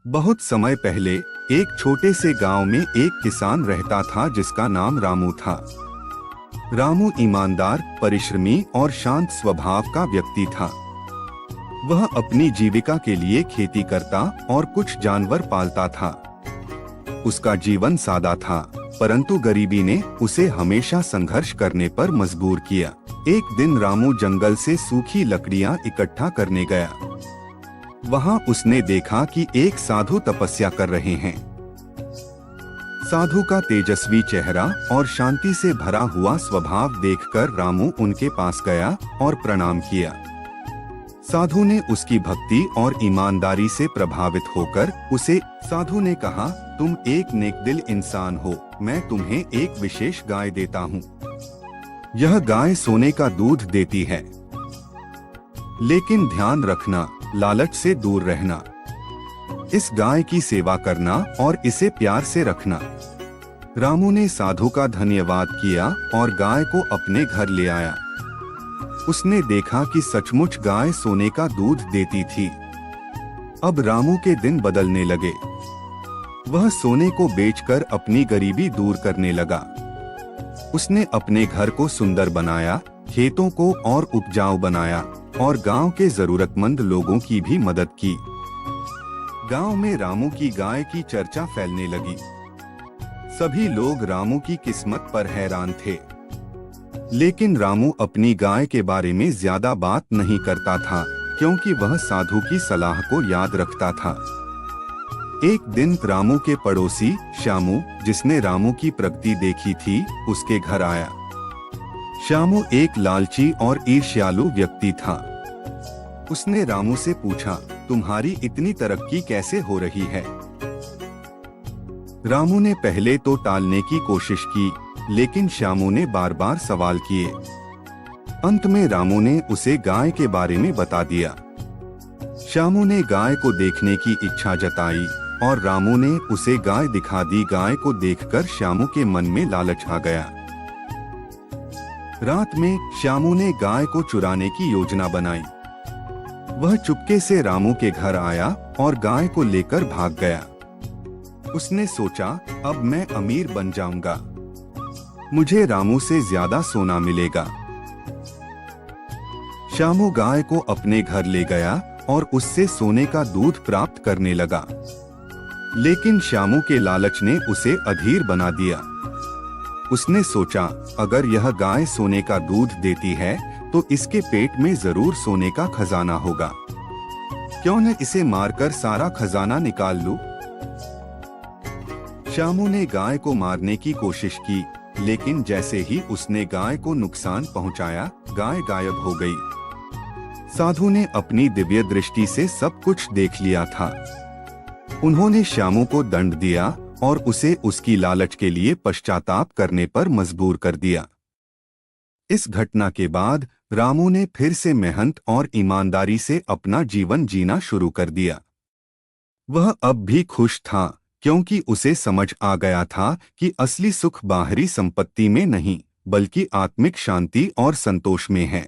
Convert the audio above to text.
बहुत समय पहले एक छोटे से गांव में एक किसान रहता था जिसका नाम रामू था। रामू ईमानदार, परिश्रमी और शांत स्वभाव का व्यक्ति था। वह अपनी जीविका के लिए खेती करता और कुछ जानवर पालता था। उसका जीवन सादा था, परंतु गरीबी ने उसे हमेशा संघर्ष करने पर मजबूर किया। एक दिन रामू जंगल से सूखी लकड़ियां इकट्ठा करने गया। वहां उसने देखा कि एक साधु तपस्या कर रहे हैं। साधु का तेजस्वी चेहरा और शांति से भरा हुआ स्वभाव देखकर रामू उनके पास गया और प्रणाम किया। साधु ने उसकी भक्ति और ईमानदारी से प्रभावित होकर साधु ने कहा, तुम एक नेकदिल इंसान हो, मैं तुम्हें एक विशेष गाय देता हूँ। यह गाय सोने का दूध देती है, लेकिन ध्यान रखना, लालच से दूर रहना। इस गाय की सेवा करना और इसे प्यार से रखना। रामू ने साधु का धन्यवाद किया और गाय को अपने घर ले आया। उसने देखा कि सचमुच गाय सोने का दूध देती थी। अब रामू के दिन बदलने लगे। वह सोने को बेचकर अपनी गरीबी दूर करने लगा। उसने अपने घर को सुंदर बनाया, खेतों को और उपजाऊ बनाया और गांव के जरूरतमंद लोगों की भी मदद की। गांव में रामू की गाय की चर्चा फैलने लगी। सभी लोग रामू की किस्मत पर हैरान थे, लेकिन रामू अपनी गाय के बारे में ज्यादा बात नहीं करता था, क्योंकि वह साधु की सलाह को याद रखता था। एक दिन रामू के पड़ोसी श्यामू, जिसने रामू की प्रगति देखी थी, उसके घर आया। श्यामू एक लालची और ईर्ष्यालु व्यक्ति था। उसने रामू से पूछा, तुम्हारी इतनी तरक्की कैसे हो रही है? रामू ने पहले तो टालने की कोशिश की, लेकिन श्यामू ने बार बार सवाल किए। अंत में रामू ने उसे गाय के बारे में बता दिया। श्यामू ने गाय को देखने की इच्छा जताई और रामू ने उसे गाय दिखा दी। गाय को देखकर श्यामू के मन में लालच आ गया। रात में श्यामू ने गाय को चुराने की योजना बनाई। वह चुपके से रामू के घर आया और गाय को लेकर भाग गया। उसने सोचा, अब मैं अमीर बन जाऊंगा, मुझे रामू से ज्यादा सोना मिलेगा। श्यामू गाय को अपने घर ले गया और उससे सोने का दूध प्राप्त करने लगा, लेकिन श्यामू के लालच ने उसे अधीर बना दिया। उसने सोचा, अगर यह गाय सोने का दूध देती है तो इसके पेट में जरूर सोने का खजाना होगा। क्यों न इसे मारकर सारा खजाना निकाल लूं? श्यामू ने गाय को मारने की कोशिश की, लेकिन जैसे ही उसने गाय को नुकसान पहुंचाया, गाय गायब हो गई। साधु ने अपनी दिव्य दृष्टि से सब कुछ देख लिया था। उन्होंने श्यामू को दंड दिया और उसे उसकी लालच के लिए पश्चाताप करने पर मजबूर कर दिया। इस घटना के बाद रामू ने फिर से मेहनत और ईमानदारी से अपना जीवन जीना शुरू कर दिया। वह अब भी खुश था, क्योंकि उसे समझ आ गया था कि असली सुख बाहरी संपत्ति में नहीं, बल्कि आत्मिक शांति और संतोष में है।